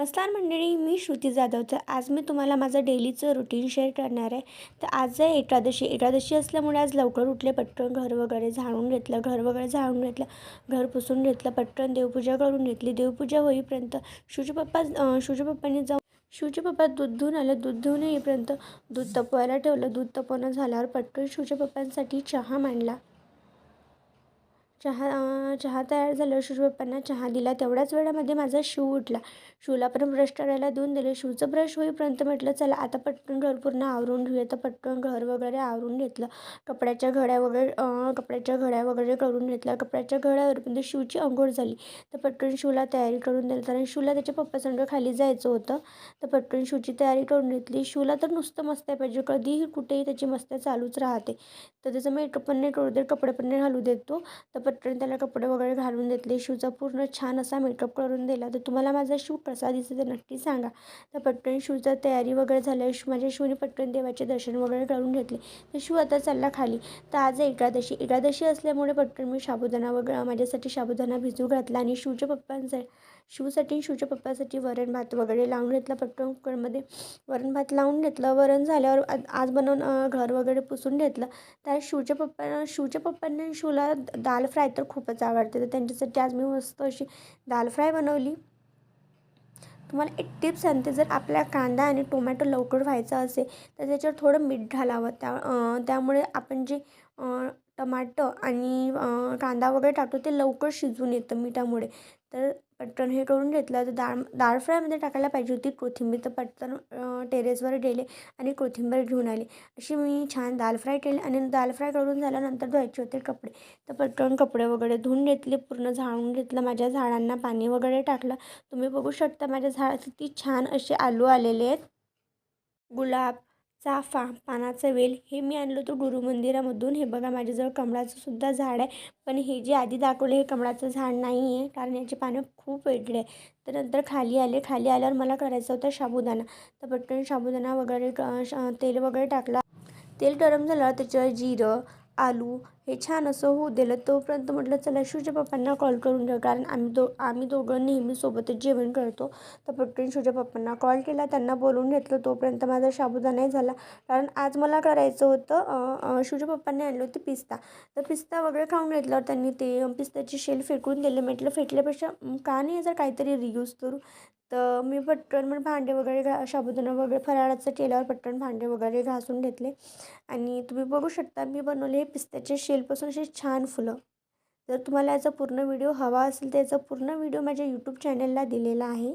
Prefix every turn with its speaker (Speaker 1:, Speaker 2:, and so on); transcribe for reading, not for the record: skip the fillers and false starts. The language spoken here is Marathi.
Speaker 1: नमस्कार मंडळी, मी श्रुती जाधव. तर आज मी तुम्हाला माझं डेलीचं रुटीन शेअर करणार आहे. तर आज आहे एकादशी असल्यामुळे आज लवकर उठले, पटकन घर वगैरे झाडून घेतलं, घर पुसून घेतलं, पटकन देवपूजा करून घेतली. देवपूजा होईपर्यंत शिवचे पप्पा दूध घेऊन आले. दूध घेऊन येईपर्यंत दूध तापवायला ठेवलं. दूध तापवणं झाल्यावर पटकन शिवच्या पप्पांसाठी चहा मांडला. चहा तयार झाल्यावर शिवच्या पप्पांना चहा दिला. तेवढ्याच वेळामध्ये माझा शिव उठला. शिवला पण ब्रश करायला देऊन दिले. शिवचं ब्रश होईपर्यंत म्हटलं चला आता पटकन घर पूर्ण आवरून घेऊया. तर पटकन घर वगैरे आवरून घेतलं. कपड्याच्या घड्या वगैरे करून घेतल्या. कपड्याच्या घड्यावरपर्यंत शिवची अंघोळ झाली. तर पटकन शिवला तयारी करून दिली. कारण शिवला त्याच्या पप्पासंग खाली जायचं होतं. तर पटकन शिवची तयारी करून घेतली. शिवला तर नुसतं मस्त्या पाहिजे, कधीही कुठेही त्याची मस्त्या चालूच राहते. तर त्याचं मेकअप पण नाही करू देत, कपडे पण नाही घालू देतो. तर पटकन त्याला कपडे वगैरे घालून घेतले. शिवचा पूर्ण छान असा मेकअप करून दिला. तर तुम्हाला माझा शिव कसा दिसतो ते नक्की सांगा. तर पटकन शिवचा तयारी वगैरे झाल्यावर माझ्या शिवने पटकन देवाचे दर्शन वगैरे करून घेतले. तर शिव आता चालला खाली. तर आज एकादशी असल्यामुळे पटकन मी माझ्यासाठी साबुदाणा भिजू घातला आणि शिवच्या पप्पासाठी वरण भात वगैरे लावून घेतला. पटकन कुकरमध्ये वरण भात लावून घेतलं. वरण झाल्यावर आज बनवून घर वगैरे पुसून घेतलं. तर शिवच्या पप्पांना आणि शिवला दाल फ्राय तर खूपच आवडते. तर त्यांच्यासाठी आज मी मस्त अशी दाल फ्राय बनवली. तुम्हाला एक टिप सांगते, जर आपल्याला कांदा आणि टोमॅटो लवकर व्हायचा असेल तर त्याच्यावर थोडं मीठ घालावं. त्यामुळे आपण जे टमाटर आणि कांदा वगैरे टाकतो ते लवकर शिजून येतं मिठामुळे. तर पटकन हे करून घेतलं. तर दाल फ्रायमध्ये टाकायला पाहिजे होती कोथिंबीर. तर पटकन टेरेसवर गेले आणि कोथिंबीर घेऊन आले. अशी मी छान दाल फ्राय केली आणि दाल फ्राय करून झाल्यानंतर धुवायचे होते कपडे. तर पटकन कपडे वगैरे धुवून घेतले, पूर्ण झाडून घेतलं. माझ्या झाडांना पाणी वगैरे टाकलं. तुम्ही बघू शकता माझ्या झाडात किती छान असे आलू आलेले आहेत. गुलाब, चाफा, पानाचा वेल हे मी आणलं होतं गुरुमंदिरामधून. हे बघा माझ्याजवळ कमळाचं सुद्धा झाड आहे. पण हे जे आधी दाखवले हे कमळाचं झाड नाही आहे, कारण याची पानं खूप वेगळे आहे. तर नंतर खाली आल्यावर मला करायचा होता साबुदाणा. तर पटकन साबुदाणा वगैरे तेल वगैरे टाकला. तेल गरम झाल्यावर त्याच्यावर जिरं, आलू हे छान असं होऊ दिलं. तोपर्यंत म्हटलं चला शिवच्या पप्पांना कॉल करून घ्या, कारण आम्ही दोघं नेहमी सोबतच जेवण करतो. तर पटकन शिवच्या पप्पांना कॉल केला, त्यांना बोलून घेतलं. तोपर्यंत माझा साबुदाणाही झाला. कारण आज मला करायचं होतं, शिवच्या पप्पांनी आणले होते पिस्ता. तर पिस्ता वगैरे खाऊन घेतल्यावर त्यांनी ते पिस्त्याची शेल फेकून दिले. म्हटलं फेकल्यापेक्षा का नाही याचा काहीतरी रियूज करू. तर मी पटकन मग भांडे वगैरे साबुदाणा वगैरे फराळाचं केल्यावर पटकन भांडे वगैरे घासून घेतले. आणि तुम्ही बघू शकता मी बनवले पिस्त्याच्या शेलपासून असे छान फुलं. जर तुम्हाला याचा पूर्ण व्हिडिओ हवा असेल तर याचा पूर्ण व्हिडिओ माझ्या यूट्यूब चॅनलला दिलेला आहे.